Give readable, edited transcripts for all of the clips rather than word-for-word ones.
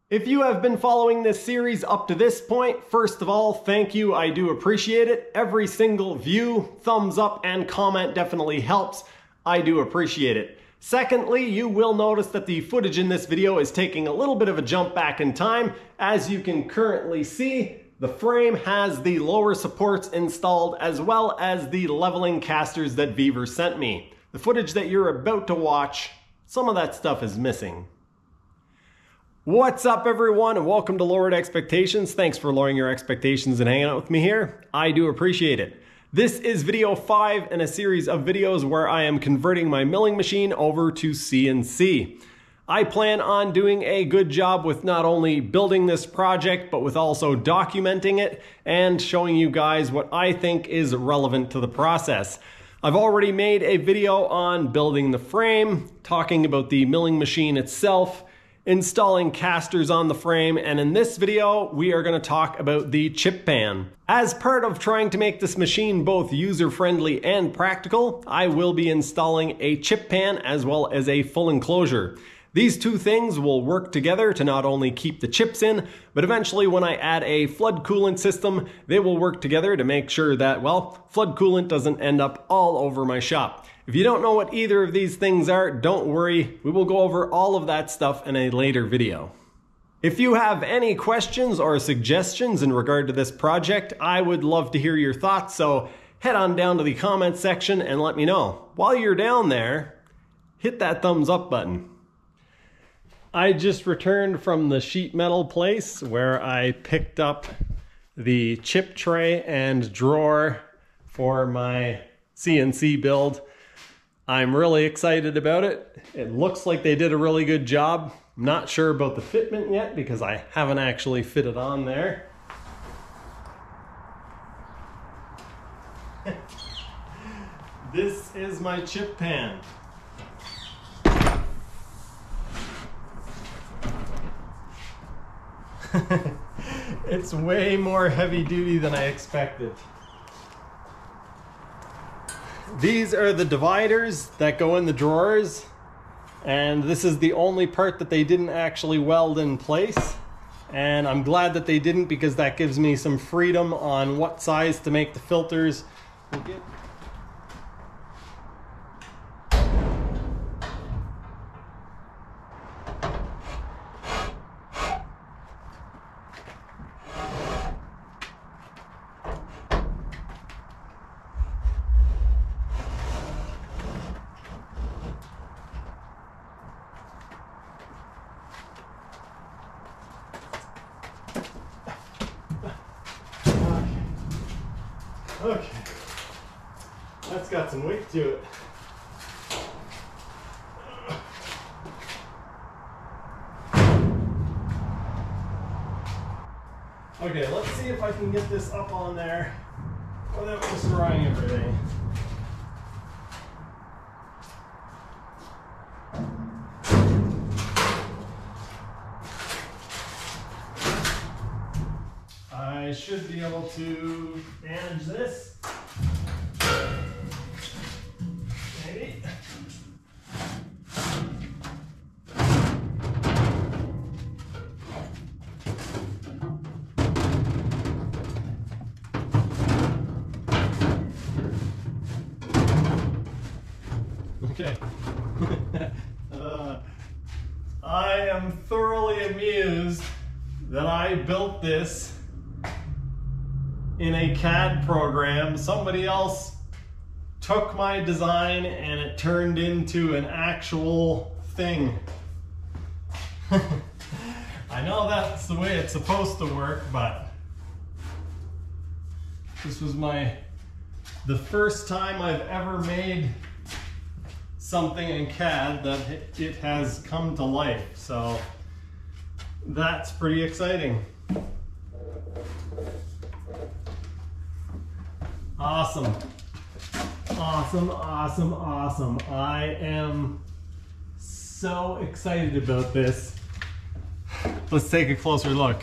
If you have been following this series up to this point, first of all, thank you. I do appreciate it. Every single view, thumbs up, and comment definitely helps. I do appreciate it. Secondly, you will notice that the footage in this video is taking a little bit of a jump back in time. As you can currently see, the frame has the lower supports installed as well as the leveling casters that Vevor sent me. The footage that you're about to watch, some of that stuff is missing. What's up everyone and welcome to Lowered Expectations. Thanks for lowering your expectations and hanging out with me here. I do appreciate it. This is video 5 in a series of videos where I am converting my milling machine over to CNC. I plan on doing a good job with not only building this project, but with also documenting it and showing you guys what I think is relevant to the process. I've already made a video on building the frame, talking about the milling machine itself, installing casters on the frame, and in this video we are going to talk about the chip pan. As part of trying to make this machine both user-friendly and practical, I will be installing a chip pan as well as a full enclosure. These two things will work together to not only keep the chips in, but eventually when I add a flood coolant system, they will work together to make sure that, well, flood coolant doesn't end up all over my shop. If you don't know what either of these things are, don't worry, we will go over all of that stuff in a later video. If you have any questions or suggestions in regard to this project, I would love to hear your thoughts, so head on down to the comment section and let me know. While you're down there, hit that thumbs up button. I just returned from the sheet metal place where I picked up the chip tray and drawer for my CNC build. I'm really excited about it. It looks like they did a really good job. I'm not sure about the fitment yet because I haven't actually fit it on there. This is my chip pan. It's way more heavy duty than I expected. These are the dividers that go in the drawers, and this is the only part that they didn't actually weld in place, and I'm glad that they didn't because that gives me some freedom on what size to make the filters. Okay, that's got some weight to it. Okay, let's see if I can get this up on there without destroying everything. I should be able to manage this. Maybe. Okay. I am thoroughly amused that I built this in a CAD program. Somebody else took my design and it turned into an actual thing. I know that's the way it's supposed to work, but this was the first time I've ever made something in CAD that it has come to life, so that's pretty exciting. Awesome. Awesome, awesome, awesome. I am so excited about this. Let's take a closer look.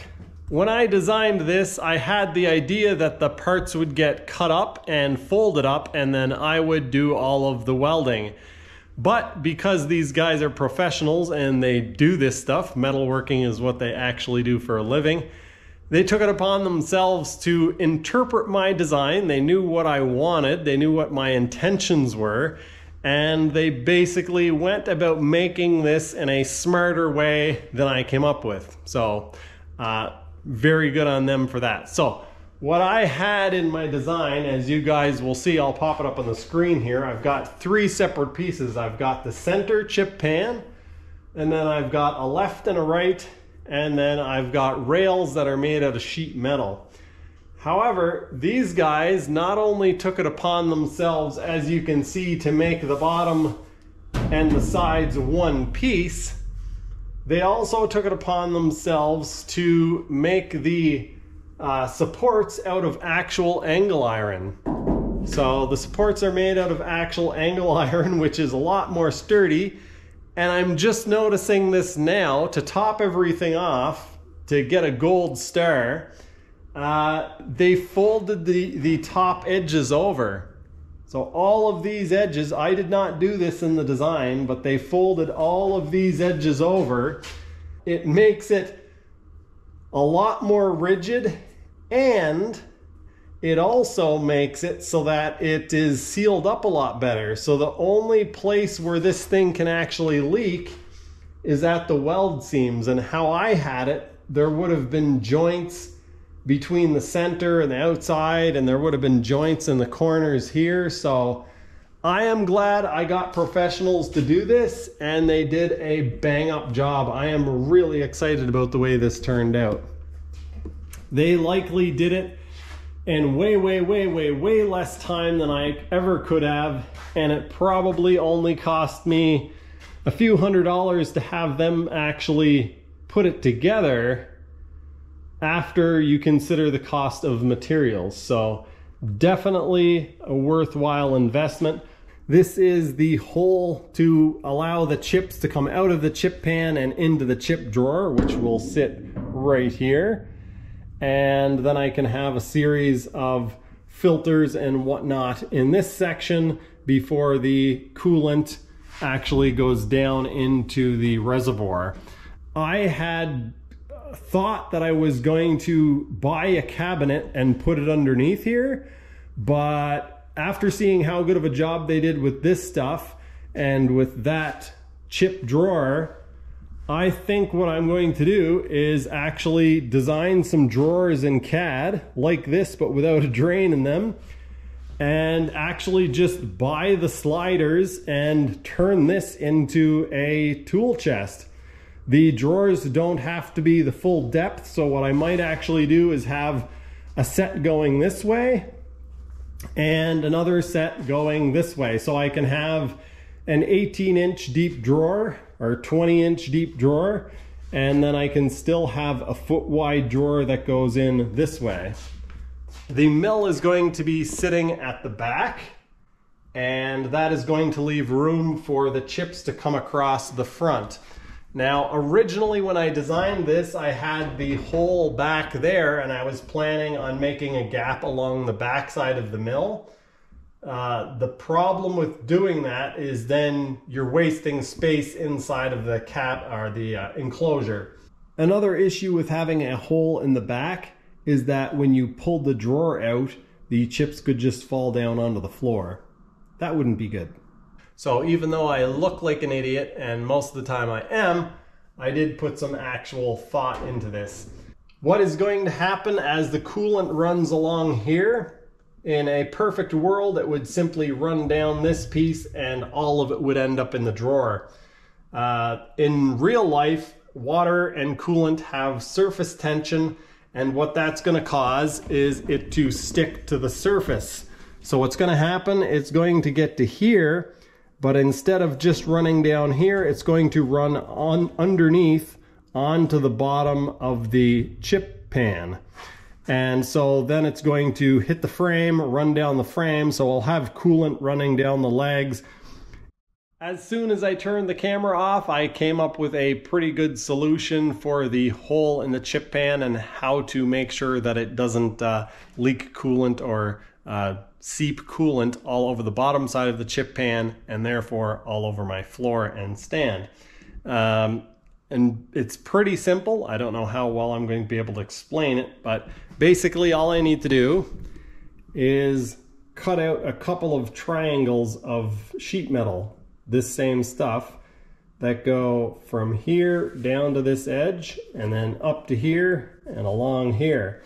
When I designed this, I had the idea that the parts would get cut up and folded up, and then I would do all of the welding. But because these guys are professionals and they do this stuff, metalworking is what they actually do for a living, they took it upon themselves to interpret my design. They knew what I wanted, they knew what my intentions were, and they basically went about making this in a smarter way than I came up with. So very good on them for that. So what I had in my design, as you guys will see, I'll pop it up on the screen here. I've got three separate pieces. I've got the center chip pan, and then I've got a left and a right, and then I've got rails that are made out of sheet metal. However, these guys not only took it upon themselves, as you can see, to make the bottom and the sides one piece, they also took it upon themselves to make the supports out of actual angle iron. So the supports are made out of actual angle iron, which is a lot more sturdy. And I'm just noticing this now, to top everything off, to get a gold star, they folded the top edges over. So all of these edges, I did not do this in the design, but they folded all of these edges over. It makes it a lot more rigid, and it also makes it so that it is sealed up a lot better. So the only place where this thing can actually leak is at the weld seams. And how I had it, there would have been joints between the center and the outside, and there would have been joints in the corners here. So I am glad I got professionals to do this, and they did a bang up job. I am really excited about the way this turned out. They likely did it in way less time than I ever could have, and it probably only cost me a few $100s to have them actually put it together after you consider the cost of materials. So definitely a worthwhile investment. This is the hole to allow the chips to come out of the chip pan and into the chip drawer, which will sit right here. And then I can have a series of filters and whatnot in this section before the coolant actually goes down into the reservoir. I had thought that I was going to buy a cabinet and put it underneath here, but after seeing how good of a job they did with this stuff and with that chip drawer, I think what I'm going to do is actually design some drawers in CAD like this, but without a drain in them, and actually just buy the sliders and turn this into a tool chest. The drawers don't have to be the full depth, so what I might actually do is have a set going this way and another set going this way. So I can have an 18-inch deep drawer or 20-inch deep drawer, and then I can still have a foot-wide drawer that goes in this way. The mill is going to be sitting at the back, and that is going to leave room for the chips to come across the front. Now, originally when I designed this, I had the hole back there, and I was planning on making a gap along the back side of the mill. The problem with doing that is then you're wasting space inside of the enclosure. Another issue with having a hole in the back is that when you pulled the drawer out, the chips could just fall down onto the floor. That wouldn't be good. So even though I look like an idiot, and most of the time I am, I did put some actual thought into this. What is going to happen as the coolant runs along here? In a perfect world, it would simply run down this piece and all of it would end up in the drawer. In real life, water and coolant have surface tension, and what that's going to cause is it to stick to the surface. So what's going to happen, it's going to get to here, but instead of just running down here, it's going to run underneath onto the bottom of the chip pan. And so then it's going to hit the frame, run down the frame, so I'll have coolant running down the legs. As soon as I turned the camera off, I came up with a pretty good solution for the hole in the chip pan and how to make sure that it doesn't leak coolant or seep coolant all over the bottom side of the chip pan and therefore all over my floor and stand. And it's pretty simple. I don't know how well I'm going to be able to explain it, but basically all I need to do is cut out a couple of triangles of sheet metal, this same stuff, that go from here down to this edge and then up to here and along here.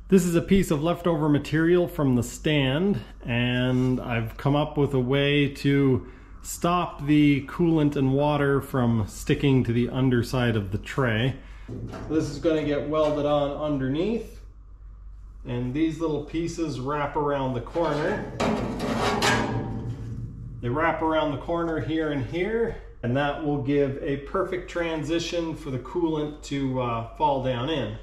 This is a piece of leftover material from the stand, and I've come up with a way to stop the coolant and water from sticking to the underside of the tray. This is going to get welded on underneath, and these little pieces wrap around the corner. They wrap around the corner here and here, and that will give a perfect transition for the coolant to fall down in.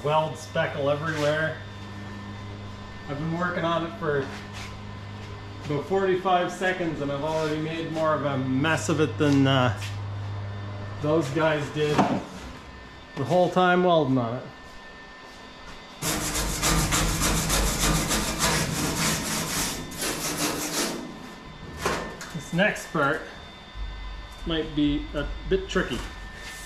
Weld speckle everywhere. I've been working on it for about 45 seconds and I've already made more of a mess of it than those guys did the whole time welding on it. This next part might be a bit tricky.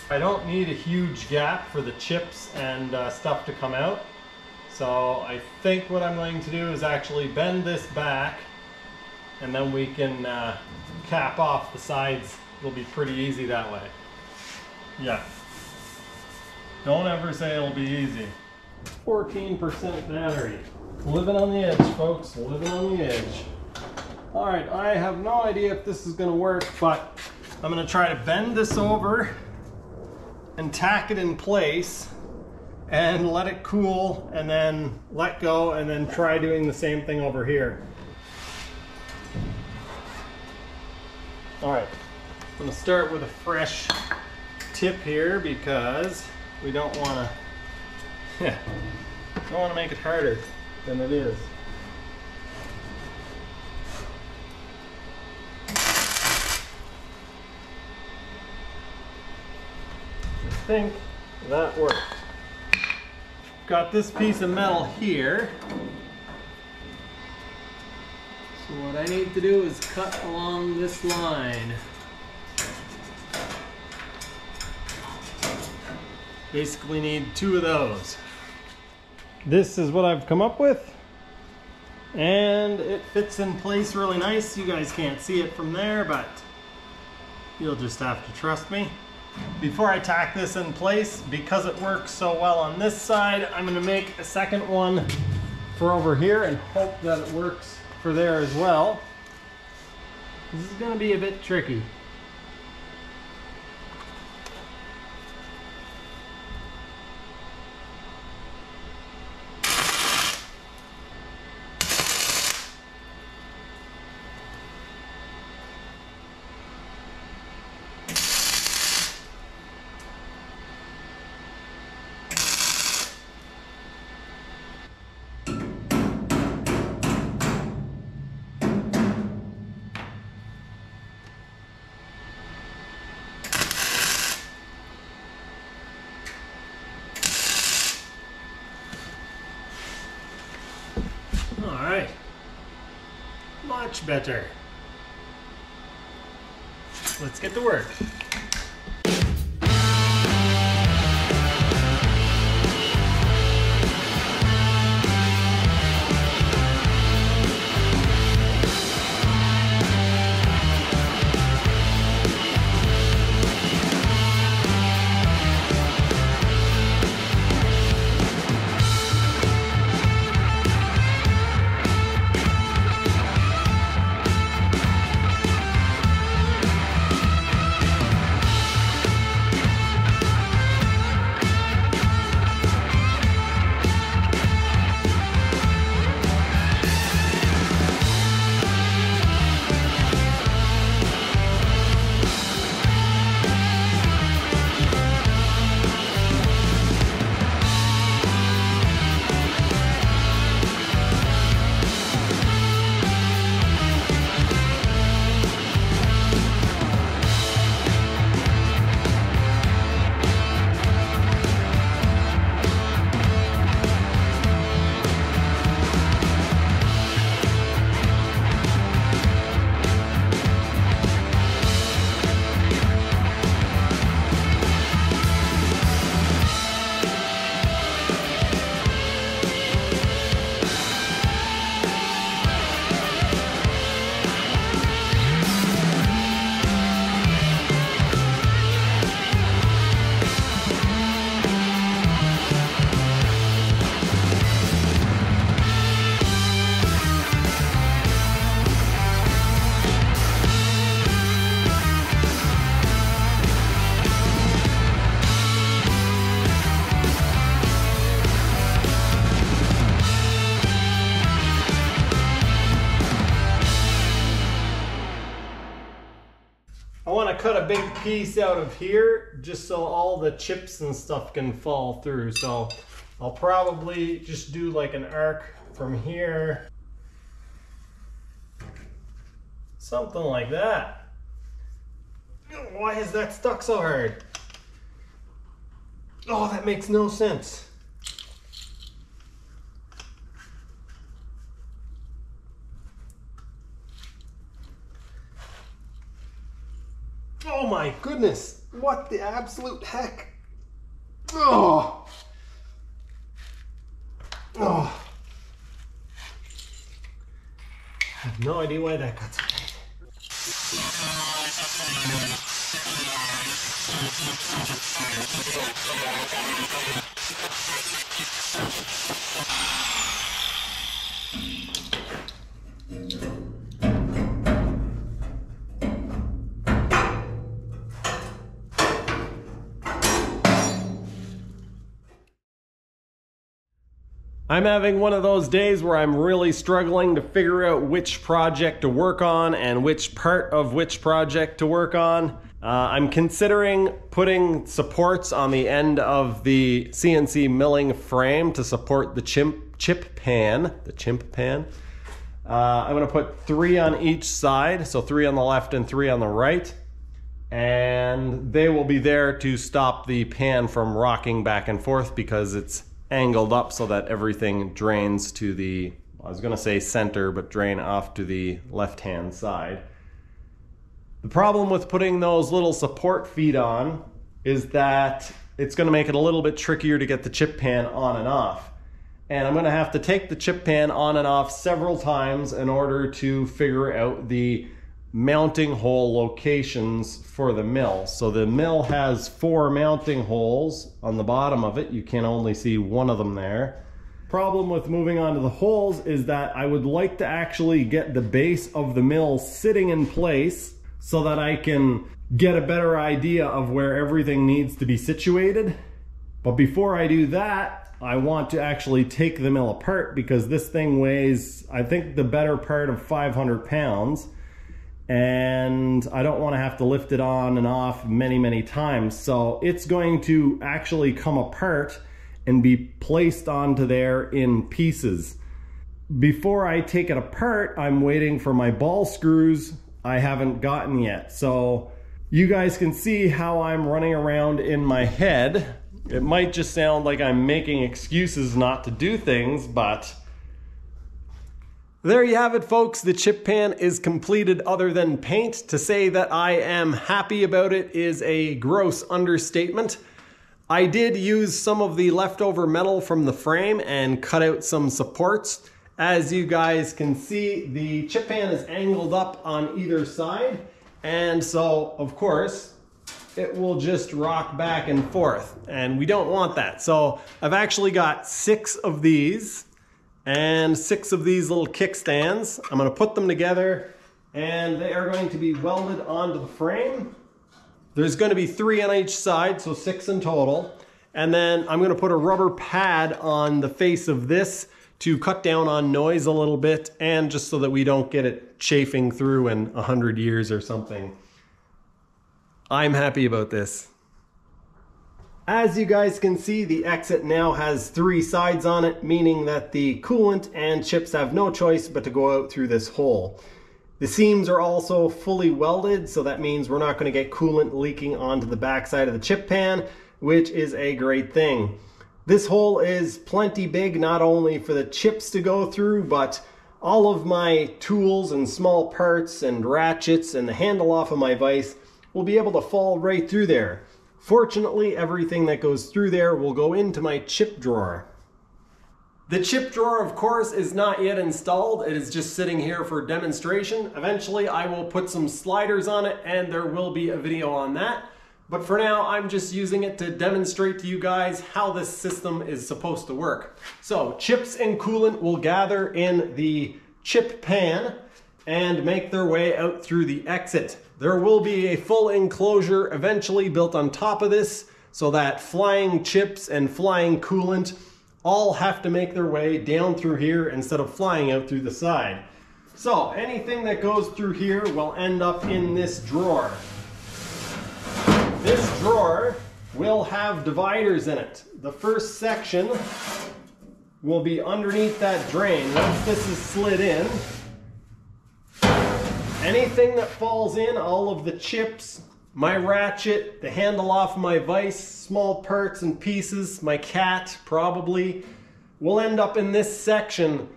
I don't need a huge gap for the chips and stuff to come out. So I think what I'm going to do is actually bend this back and then we can cap off the sides. It'll be pretty easy that way. Yeah. Don't ever say it'll be easy. 14% battery. Living on the edge, folks. Living on the edge. Alright, I have no idea if this is going to work, but I'm going to try to bend this over and tack it in place and let it cool and then let go and then try doing the same thing over here. Alright, I'm going to start with a fresh tip here because we don't want to make it harder than it is. I think that worked. Got this piece of metal here. So what I need to do is cut along this line. Basically need 2 of those. This is what I've come up with. And it fits in place really nice. You guys can't see it from there, but you'll just have to trust me. Before I tack this in place, because it works so well on this side, I'm going to make a second one for over here and hope that it works for there as well. This is going to be a bit tricky. Alright, much better. Let's get to work. to cut a big piece out of here just so all the chips and stuff can fall through. So I'll probably just do like an arc from here. Something like that. Why is that stuck so hard? Oh, that makes no sense. Oh my goodness, what the absolute heck? Oh. Oh. I have no idea why that got so bad. I'm having one of those days where I'm really struggling to figure out which project to work on and which part of which project to work on. I'm considering putting supports on the end of the CNC milling frame to support the chip pan. I'm going to put 3 on each side, so 3 on the left and 3 on the right. And they will be there to stop the pan from rocking back and forth because it's angled up so that everything drains to the, I was going to say center, but drain off to the left-hand side. The problem with putting those little support feet on is that it's going to make it a little bit trickier to get the chip pan on and off. And I'm going to have to take the chip pan on and off several times in order to figure out the mounting hole locations for the mill. So the mill has 4 mounting holes on the bottom of it. You can only see one of them there. Problem with moving on to the holes is that I would like to actually get the base of the mill sitting in place so that I can get a better idea of where everything needs to be situated. But before I do that, I want to actually take the mill apart because this thing weighs, I think, the better part of 500 pounds. And I don't want to have to lift it on and off many times. So it's going to actually come apart and be placed onto there in pieces. Before I take it apart, I'm waiting for my ball screws I haven't gotten yet. So you guys can see how I'm running around in my head. It might just sound like I'm making excuses not to do things, but there you have it, folks. The chip pan is completed other than paint. To say that I am happy about it is a gross understatement. I did use some of the leftover metal from the frame and cut out some supports. As you guys can see, the chip pan is angled up on either side. And so, of course, it will just rock back and forth. And we don't want that. So I've actually got 6 of these and 6 of these little kickstands. I'm going to put them together and they are going to be welded onto the frame. There's going to be 3 on each side, so 6 in total. And then I'm going to put a rubber pad on the face of this to cut down on noise a little bit and just so that we don't get it chafing through in 100 years or something. I'm happy about this. As you guys can see, the exit now has 3 sides on it, meaning that the coolant and chips have no choice but to go out through this hole. The seams are also fully welded, so that means we're not going to get coolant leaking onto the backside of the chip pan, which is a great thing. This hole is plenty big, not only for the chips to go through, but all of my tools and small parts and ratchets and the handle off of my vise will be able to fall right through there. Fortunately, everything that goes through there will go into my chip drawer. The chip drawer, of course, is not yet installed. It is just sitting here for demonstration. Eventually, I will put some sliders on it and there will be a video on that. But for now, I'm just using it to demonstrate to you guys how this system is supposed to work. So, chips and coolant will gather in the chip pan and make their way out through the exit. There will be a full enclosure eventually built on top of this so that flying chips and flying coolant all have to make their way down through here instead of flying out through the side. So anything that goes through here will end up in this drawer. This drawer will have dividers in it. The first section will be underneath that drain. Once this is slid in, anything that falls in, all of the chips, my ratchet, the handle off my vise, small parts and pieces, my cat probably, will end up in this section.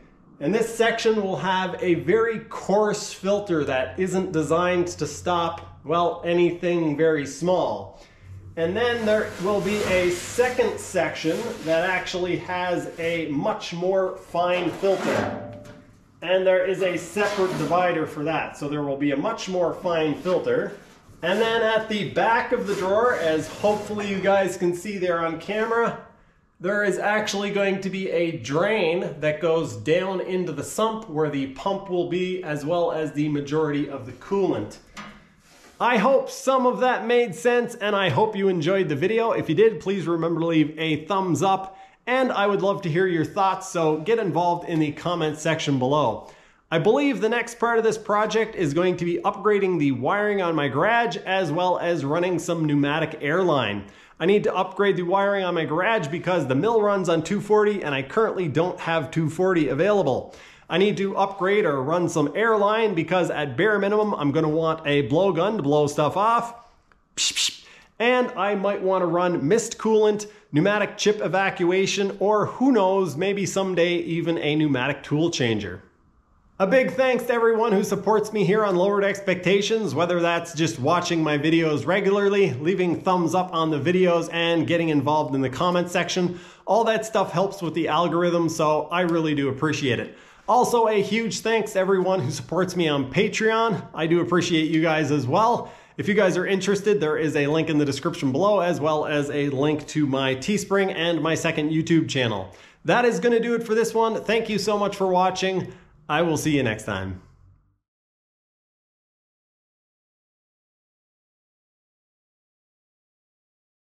And this section will have a very coarse filter that isn't designed to stop, well, anything very small. And then there will be a second section that actually has a much more fine filter. And there is a separate divider for that. So there will be a much more fine filter. And then at the back of the drawer, as hopefully you guys can see there on camera, there is actually going to be a drain that goes down into the sump where the pump will be, as well as the majority of the coolant. I hope some of that made sense, and I hope you enjoyed the video. If you did, please remember to leave a thumbs up, and I would love to hear your thoughts, so get involved in the comment section below. I believe the next part of this project is going to be upgrading the wiring on my garage, as well as running some pneumatic airline. I need to upgrade the wiring on my garage because the mill runs on 240 and I currently don't have 240 available. I need to upgrade or run some airline because at bare minimum I'm going to want a blowgun to blow stuff off. And I might want to run mist coolant, pneumatic chip evacuation, or who knows, maybe someday even a pneumatic tool changer. A big thanks to everyone who supports me here on Lowered Expectations, whether that's just watching my videos regularly, leaving thumbs up on the videos, and getting involved in the comment section. All that stuff helps with the algorithm, so I really do appreciate it. Also, a huge thanks to everyone who supports me on Patreon. I do appreciate you guys as well. If you guys are interested, there is a link in the description below, as well as a link to my Teespring and my second YouTube channel. That is going to do it for this one. Thank you so much for watching. I will see you next time.